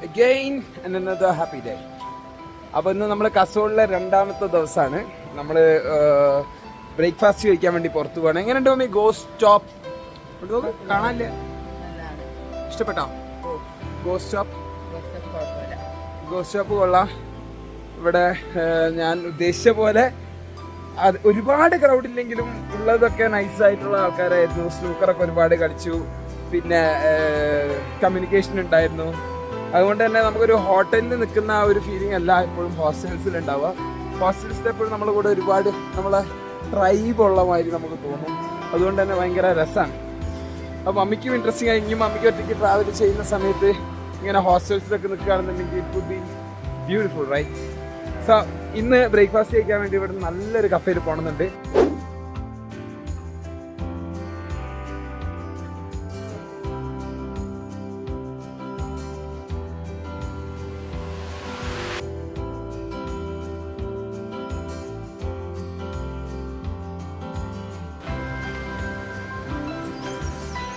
again and another happy day. അപ്പോൾ ഇന്ന് നമ്മൾ കസോളിലെ രണ്ടാമത്തെ ദിവസമാണ്. നമ്മൾ ബ്രേക്ക്ഫാസ്റ്റ് കഴിക്കാൻ വേണ്ടി പുറത്തു പോകണം. എങ്ങനെയുണ്ട് മമ്മി ഗോസ്റ്റ് സ്റ്റോപ്പ്? കാണാനില്ല, ഇഷ്ടപ്പെട്ടോ? ഗോസ്റ്റ് സ്റ്റോപ്പ് കൊള്ളാം. ഇവിടെ ഞാൻ ഉദ്ദേശിച്ച പോലെ അത് ഒരുപാട് ക്രൗഡില്ലെങ്കിലും ഉള്ളതൊക്കെ നൈസായിട്ടുള്ള ആൾക്കാരായിരുന്നു. സ്നൂക്കറൊക്കെ ഒരുപാട് കളിച്ചു, പിന്നെ കമ്മ്യൂണിക്കേഷൻ ഉണ്ടായിരുന്നു. അതുകൊണ്ട് തന്നെ നമുക്കൊരു ഹോട്ടലിൽ നിൽക്കുന്ന ആ ഒരു ഫീലിംഗ് അല്ല എപ്പോഴും ഹോസ്റ്റൽസിൽ ഉണ്ടാവുക. ഹോസ്റ്റൽസിൽ എപ്പോഴും നമ്മുടെ കൂടെ ഒരുപാട് നമ്മളെ ട്രൈബ് ഉള്ള മാതിരി നമുക്ക് തോന്നും. അതുകൊണ്ട് തന്നെ ഭയങ്കര രസമാണ്. അപ്പോൾ മമ്മിക്കും ഇൻട്രസ്റ്റിംഗ് ആയി. ഇനി മമ്മിക്ക് ഒറ്റയ്ക്ക് ട്രാവൽ ചെയ്യുന്ന സമയത്ത് ഇങ്ങനെ ഹോസ്റ്റൽസിലൊക്കെ നിൽക്കുകയാണെന്നുണ്ടെങ്കിൽ it would be beautiful, right? So ഇന്ന് ബ്രേക്ക്ഫാസ്റ്റ് കഴിക്കാൻ വേണ്ടി ഇവിടെ നല്ലൊരു കഫേയിൽ പോകണമെന്നുണ്ട്.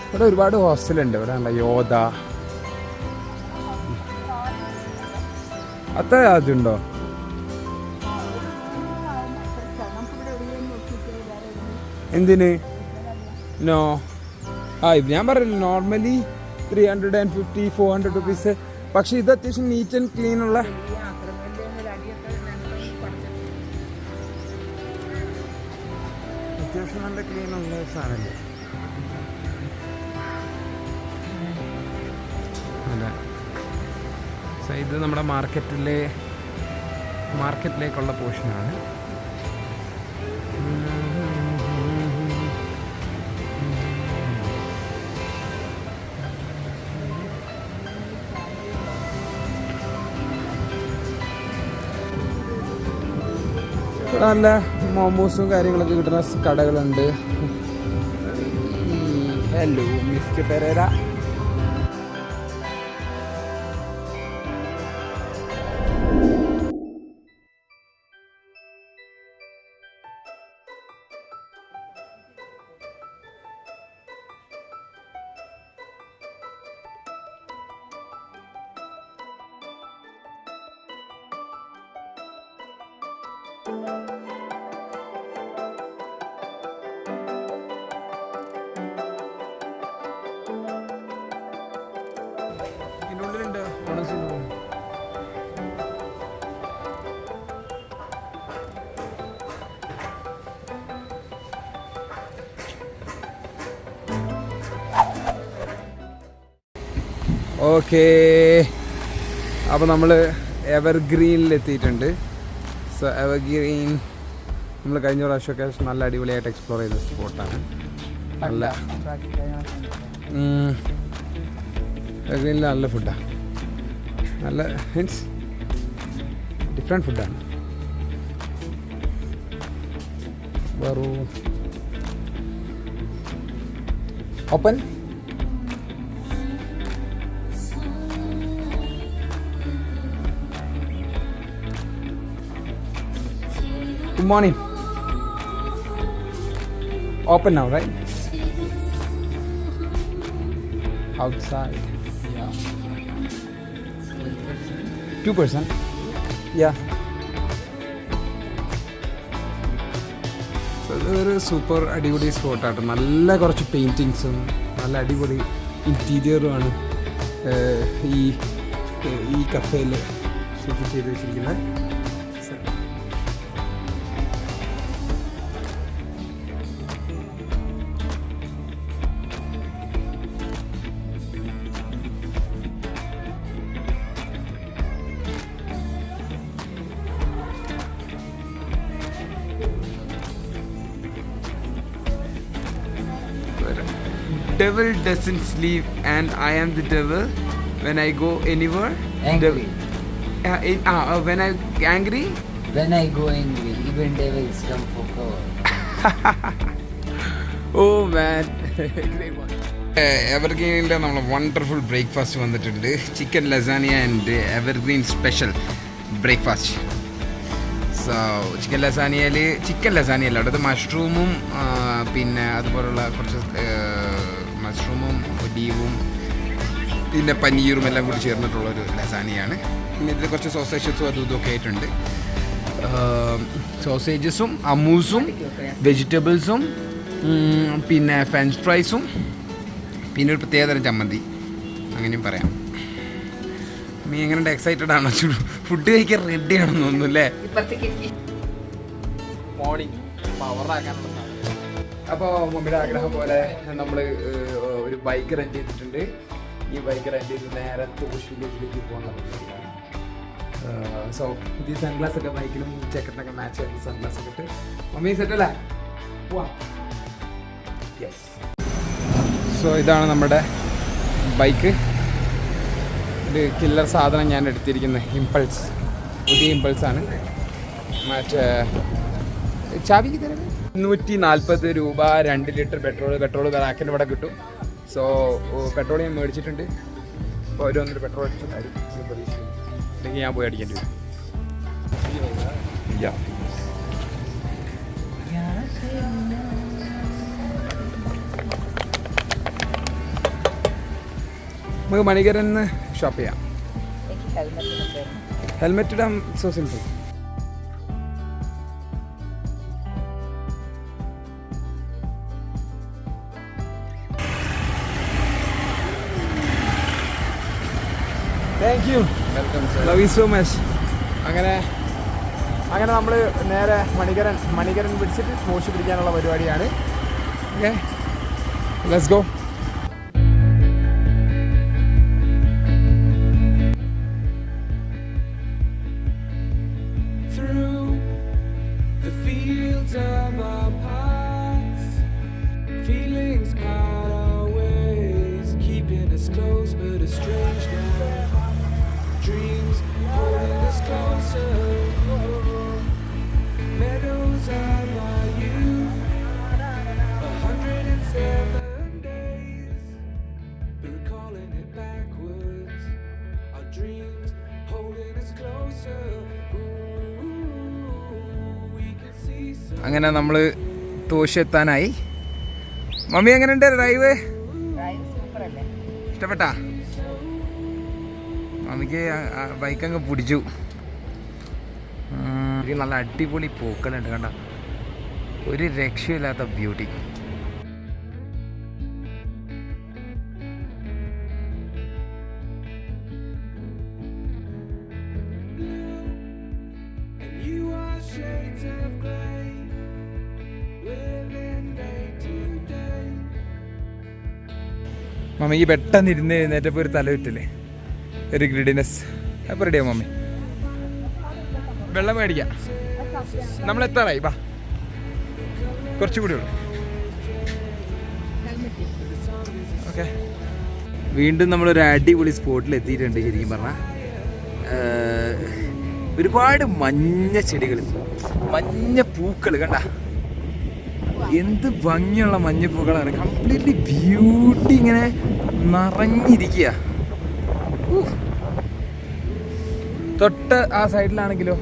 ഇവിടെ ഒരുപാട് ഹോസ്റ്റലുണ്ട്. ഇവിടെ നല്ല യോധ അത്ര അതുണ്ടോ? എന്തിന്? നോ, ഞാൻ പറഞ്ഞില്ല നോർമലി 350-400 റുപ്പീസ്. പക്ഷെ ഇത് അത്യാവശ്യം നീറ്റ് ആൻഡ് ക്ലീൻ ഉള്ള അത്യാവശ്യം നല്ല ക്ലീൻ ഉള്ള സാധനമല്ലേ. അതെ, ഇത് നമ്മുടെ മാർക്കറ്റിലേക്കുള്ള പോർഷനാണ്. നല്ല മോമോസും കാര്യങ്ങളൊക്കെ കിട്ടുന്ന കടകളുണ്ട്. Hello mister Pereira. ഇതിനുള്ളിലുണ്ട് ഓക്കേ. അപ്പോൾ നമ്മൾ എവർഗ്രീനിൽ എത്തിയിട്ടുണ്ട്. സോ എവർഗ്രീൻ നമ്മൾ കഴിഞ്ഞ പ്രാവശ്യമൊക്കെ നല്ല അടിപൊളിയായിട്ട് എക്സ്പ്ലോർ ചെയ്ത സ്പോട്ടാണ്. നല്ല എവർഗ്രീനിൽ നല്ല ഫുഡാണ്, നല്ല മീൻസ് ഡിഫറെൻറ്റ് ഫുഡാണ്. വേറൊരു open Good morning. Open now, right? Outside. Yeah. 2%. Yeah. So ഇതൊരു സൂപ്പർ അടിപൊളി സ്പോട്ടാട്ടോ. നല്ല കുറച്ച് പെയിൻറ്റിങ്സും നല്ല അടിപൊളി ഇൻറ്റീരിയറുമാണ് ഈ കഫേയിൽ സെറ്റ് ചെയ്ത് വെച്ചിരിക്കുന്നത്. Devil doesn't sleep and I am the devil when I go anywhere. Angry. When I'm angry. When I go angry, even devils come for cover. Oh man. Great one. എവർഗ്രീനിലെ നമ്മൾ വണ്ടർഫുൾ ബ്രേക്ക്ഫാസ്റ്റ് വന്നിട്ടുണ്ട്. Chicken lasagna and Evergreen special breakfast. So chicken ലസാനിയയിൽ chicken ലസാനിയല്ല, അവിടുത്തെ മഷ്റൂമും പിന്നെ അതുപോലുള്ള കുറച്ച് മഷ്റൂമും ഒലീവും പിന്നെ പനീറും എല്ലാം കൂടി ചേർന്നിട്ടുള്ളൊരു ലസാനിയാണ്. പിന്നെ ഇതിൽ കുറച്ച് സോസേജസും അതും ഇതൊക്കെ ആയിട്ടുണ്ട്. സോസേജസും അമൂസും വെജിറ്റബിൾസും പിന്നെ ഫ്രഞ്ച് ഫ്രൈസും പിന്നെ ഒരു പ്രത്യേകതരം ചമ്മന്തി, അങ്ങനെയും പറയാം. നീ എങ്ങനെ എക്സൈറ്റഡ് ആണോ? ഫുഡ് കഴിക്കാൻ റെഡി ആണെന്ന് തോന്നുന്നു അല്ലേ? മോർണിംഗ് പവറാക്കാനുള്ള. അപ്പോൾ മമ്മിയുടെ ആഗ്രഹം പോലെ നമ്മൾ ഒരു ബൈക്ക് റെന്റ് ചെയ്തിട്ടുണ്ട്. ഈ ബൈക്ക് റെന്റ് ചെയ്ത് നേരെ തോഷ് വില്ലേജിലേക്ക് പോകാൻ. സോ പുതിയ സൺഗ്ലാസ് ഒക്കെ ബൈക്കിലും ജാക്കറ്റിനൊക്കെ മാച്ച് ആയിട്ടുള്ള സൺഗ്ലാസ് ഒക്കെ ഇട്ട് മമ്മി സെറ്റല്ലേ പോവാം. യെസ്. സോ ഇതാണ് നമ്മുടെ ബൈക്ക്. ഒരു കില്ലർ സാധനം ഞാൻ എടുത്തിരിക്കുന്നത് ഇമ്പൾസ്, പുതിയ ഇമ്പൾസാണ്. മറ്റേ ചാവിക്ക് തരാം. 140 രൂപ 2 ലിറ്റർ പെട്രോൾ റാക്കിൻ്റെ ഇവിടെ കിട്ടും. സോ പെട്രോൾ ഞാൻ മേടിച്ചിട്ടുണ്ട്. അപ്പോൾ അവർ വന്നിട്ട് പെട്രോൾ അടിച്ച കാര്യം പ്രതീക്ഷിക്കുന്നു. അല്ലെങ്കിൽ ഞാൻ പോയി അടിക്കേണ്ടി വരും. നമുക്ക് മണികരന്ന് ഷോപ്പ് ചെയ്യാം. ഹെൽമെറ്റ് ഇടാം. So simple. Thank you. Love you so much. അങ്ങനെ നമ്മൾ നേരെ മണികരൻ പിടിച്ചിട്ട് മോശി പിടിക്കാനുള്ള പരിപാടിയാണ്. Okay, let's go. അങ്ങനെ നമ്മൾ തോഷ് എത്താനായി. മമ്മി എങ്ങനെയുണ്ട് ഡ്രൈവ്? ഇഷ്ടപ്പെട്ടാ? മമ്മിക്ക് ബൈക്ക് അങ്ങ് പിടിച്ചു. നല്ല അടിപൊളി പൂക്കളുണ്ട് കണ്ട, ഒരു രക്ഷയില്ലാത്ത ബ്യൂട്ടി. മമ്മിക്ക് പെട്ടെന്ന് ഇരുന്ന് എഴുന്നേറ്റപ്പോൾ ഒരു തല വിട്ടില്ലേ, ഒരു ഗ്രിഡിനെസ്. അപ്പോൾ റെഡിയാവും മമ്മി. വെള്ളം മേടിക്കാം. നമ്മൾ എത്താറായി. വാ, കുറച്ചുകൂടി ഉള്ളു. ഓക്കെ, വീണ്ടും നമ്മളൊരു അടിപൊളി സ്പോട്ടിൽ എത്തിയിട്ടുണ്ട്. ശരിക്കും പറഞ്ഞാൽ ഒരുപാട് മഞ്ഞ ചെടികൾ, മഞ്ഞ പൂക്കൾ കണ്ട, എന്ത് ഭംഗിയുള്ള മഞ്ഞപ്പൂക്കളാണ്. കംപ്ലീറ്റ്ലി ബ്യൂട്ടി, ഇങ്ങനെ നിറഞ്ഞിരിക്കുക. തൊട്ട് ആ സൈഡിലാണെങ്കിലോ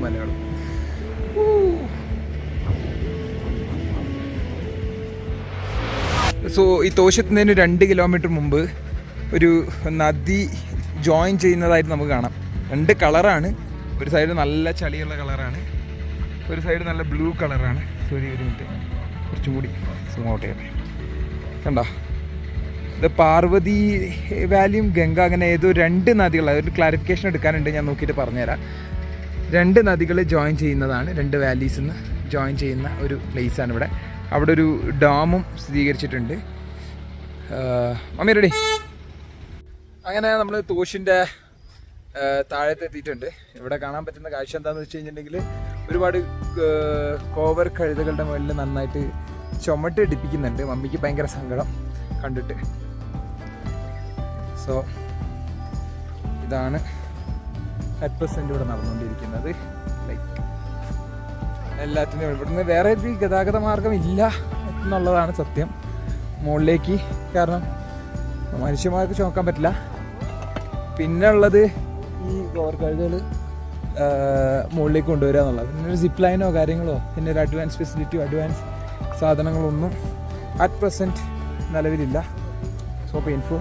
മലയാളം. സോ ഈ തോഷെത്തുന്നതിന് 2 കിലോമീറ്റർ മുമ്പ് ഒരു നദി ജോയിൻ ചെയ്യുന്നതായിട്ട് നമുക്ക് കാണാം. 2 കളറാണ്. ഒരു സൈഡ് നല്ല ചളിയുള്ള കളറാണ്, ഒരു സൈഡ് നല്ല ബ്ലൂ കളറാണ്. സോറി, ഒരു മിനിറ്റ്, കുറച്ചും കൂടി സ്മോട്ട് ചെയ്യട്ടെ. കണ്ടോ, ഇത് പാർവതി വാലിയും ഗംഗ, അങ്ങനെ ഏതോ 2 നദികൾ. അതൊരു ക്ലാരിഫിക്കേഷൻ എടുക്കാനുണ്ട്, ഞാൻ നോക്കിയിട്ട് പറഞ്ഞുതരാം. 2 നദികൾ ജോയിൻ ചെയ്യുന്നതാണ്, 2 വാലീസിൽ നിന്ന് ജോയിൻ ചെയ്യുന്ന ഒരു പ്ലേസാണ് ഇവിടെ. അവിടെ ഒരു ഡാമും സ്ഥിരീകരിച്ചിട്ടുണ്ട്. Mummy ready? അങ്ങനെ നമ്മൾ തോഷിൻ്റെ താഴത്തെത്തിയിട്ടുണ്ട്. ഇവിടെ കാണാൻ പറ്റുന്ന കാഴ്ച എന്താണെന്ന് വെച്ച് കഴിഞ്ഞിട്ടുണ്ടെങ്കിൽ ഒരുപാട് കോവർ കഴുതകളുടെ മുകളിൽ നന്നായിട്ട് ചുമട്ട് ഇടിപ്പിക്കുന്നുണ്ട്. മമ്മിക്ക് ഭയങ്കര സങ്കടം കണ്ടിട്ട്. സോ ഇതാണ് അറ്റ് പ്രസൻറ്റ് ഇവിടെ നടന്നുകൊണ്ടിരിക്കുന്നത്. ലൈക്ക് എല്ലാത്തിനും ഇവിടുന്ന് വേറെ ഒരു ഗതാഗത മാർഗം ഇല്ല എന്നുള്ളതാണ് സത്യം മുകളിലേക്ക്. കാരണം മനുഷ്യന്മാർക്ക് ചുമക്കാൻ പറ്റില്ല. പിന്നെ ഉള്ളത് ഈ കോവർ കഴുതകൾ മുകളിലേക്ക് കൊണ്ടുവരിക എന്നുള്ളത്. പിന്നെ ഒരു സിപ്പ് ലൈനോ കാര്യങ്ങളോ പിന്നെ ഒരു അഡ്വാൻസ് ഫെസിലിറ്റിയോ അഡ്വാൻസ് സാധനങ്ങളൊന്നും അറ്റ് പ്രസൻറ്റ് നിലവിലില്ല. So painful.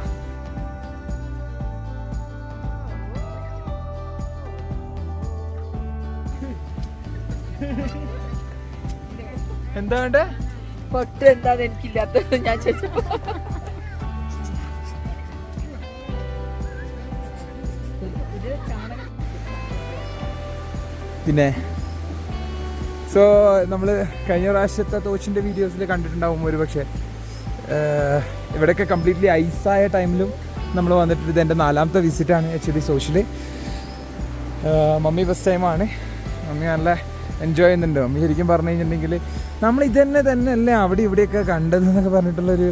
എന്താ വേണ്ടേ? പൊട്ട് എന്താന്ന് എനിക്കില്ലാത്തത് ഞാൻ ചോദിച്ചപ്പോ പിന്നെ സോ നമ്മൾ കഴിഞ്ഞ പ്രാവശ്യത്തെ തോച്ചിൻ്റെ വീഡിയോസിൽ കണ്ടിട്ടുണ്ടാവും ഒരു പക്ഷേ. ഇവിടെയൊക്കെ കംപ്ലീറ്റ്ലി ഐസായ ടൈമിലും നമ്മൾ വന്നിട്ട് ഇത് എൻ്റെ 4ാമത്തെ വിസിറ്റാണ് ആക്ച്വലി സോഷ്യൽ. മമ്മി ഫസ്റ്റ് ടൈമാണ്. മമ്മി നല്ല എൻജോയ് ചെയ്യുന്നുണ്ട്. മമ്മി ശരിക്കും പറഞ്ഞു കഴിഞ്ഞിട്ടുണ്ടെങ്കിൽ നമ്മൾ ഇതന്നെ തന്നെ അല്ലേ അവിടെ ഇവിടെയൊക്കെ കണ്ടതെന്നൊക്കെ പറഞ്ഞിട്ടുള്ളൊരു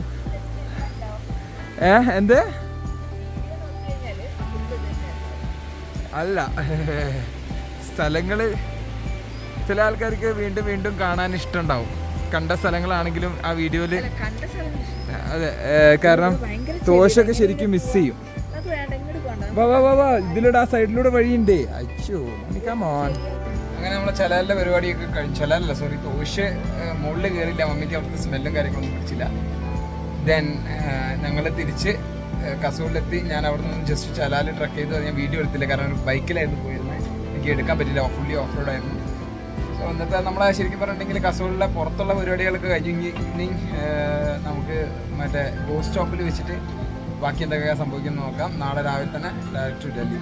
എന്ത് അല്ല സ്ഥലങ്ങൾ ചില ആൾക്കാർക്ക് വീണ്ടും വീണ്ടും കാണാൻ ഇഷ്ടമുണ്ടാവും. കണ്ട സ്ഥലങ്ങളാണെങ്കിലും ആ വീഡിയോയിൽ. അതെ, കാരണം തോഷൊക്കെ ശരിക്കും മിസ് ചെയ്യും. വാ ഇതിലൂടെ ആ സൈഡിലൂടെ വഴിയുണ്ട്. അയ്യോ മോൻ. അങ്ങനെ നമ്മളെ ചലാലിൻ്റെ പരിപാടിയൊക്കെ കഴിഞ്ഞു. ചലാലല്ല സോറി, തോഷ് മുകളിൽ കയറിയില്ല. മമ്മിക്ക് അവിടുത്തെ സ്മെല്ലും കാര്യങ്ങളൊന്നും പിടിച്ചില്ല. ദെൻ ഞങ്ങൾ തിരിച്ച് കസൂളിലെത്തി. ഞാൻ അവിടെ നിന്ന് ജസ്റ്റ് ചലാൽ ട്രക്ക് ചെയ്ത് ഞാൻ വീഡിയോ എടുത്തില്ല, കാരണം ഒരു ബൈക്കിലായിരുന്നു പോയിരുന്നത്. എനിക്ക് എടുക്കാൻ പറ്റില്ല, ഫുള്ളി ഓഫ് റോഡ് ആയിരുന്നു. സോ എന്നിട്ട് നമ്മളെ ശരിക്കും പറഞ്ഞിട്ടുണ്ടെങ്കിൽ കസൂളിലെ പുറത്തുള്ള പരിപാടികളൊക്കെ കഴിഞ്ഞ് ഈവനിങ് നമുക്ക് മറ്റേ ബസ് സ്റ്റോപ്പിൽ വെച്ചിട്ട് ബാക്കി എന്തൊക്കെയാണ് സംഭവിക്കുന്നത് നോക്കാം. നാളെ രാവിലെ തന്നെ direct to Delhi.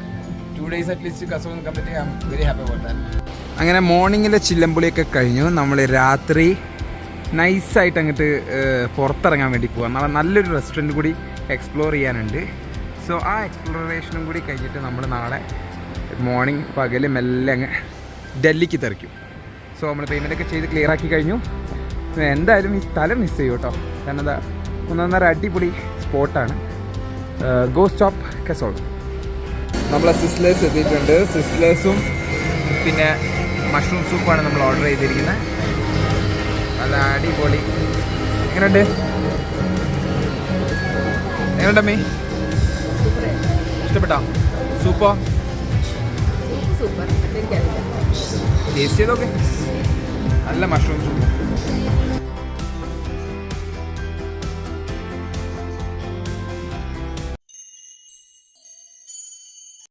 2 days at least Kasol നിൽക്കാൻ I am very happy about that. അങ്ങനെ മോർണിംഗിലെ ചില്ലമ്പുളിയൊക്കെ കഴിഞ്ഞു. നമ്മൾ രാത്രി നൈസായിട്ട് അങ്ങോട്ട് പുറത്തിറങ്ങാൻ വേണ്ടി പോകാം. നാളെ നല്ലൊരു റെസ്റ്റോറൻറ്റ് കൂടി എക്സ്പ്ലോർ ചെയ്യാനുണ്ട്. സോ ആ എക്സ്പ്ലോറേഷനും കൂടി കഴിഞ്ഞിട്ട് നമ്മൾ നാളെ മോർണിംഗ് പകൽ മെല്ലെ അങ്ങ് ഡൽഹിക്ക് തെറിക്കും. സോ നമ്മൾ പേയ്മെൻറ്റൊക്കെ ചെയ്ത് ക്ലിയർ ആക്കി കഴിഞ്ഞു. എന്തായാലും ഈ സ്ഥലം മിസ് ചെയ്യും കേട്ടോ, കാരണം എന്താ ഒന്നൊന്നര അടിപൊളി സ്പോട്ടാണ്. Go stop Kasol. നമ്മളെ സിസ്ലേഴ്സ് എത്തിയിട്ടുണ്ട്. സിസ്ലേഴ്സും പിന്നെ മഷ്റൂം സൂപ്പാണ് നമ്മൾ ഓർഡർ ചെയ്തിരിക്കുന്നത്. അത് അടിപൊളി. എങ്ങനെയുണ്ട് എങ്ങനെയുണ്ടമ്മേ? ഇഷ്ടപ്പെട്ടോ സൂപ്പോ? ടേസ്റ്റ് ചെയ്തോക്കെ. നല്ല മഷ്റൂം സൂപ്പ്.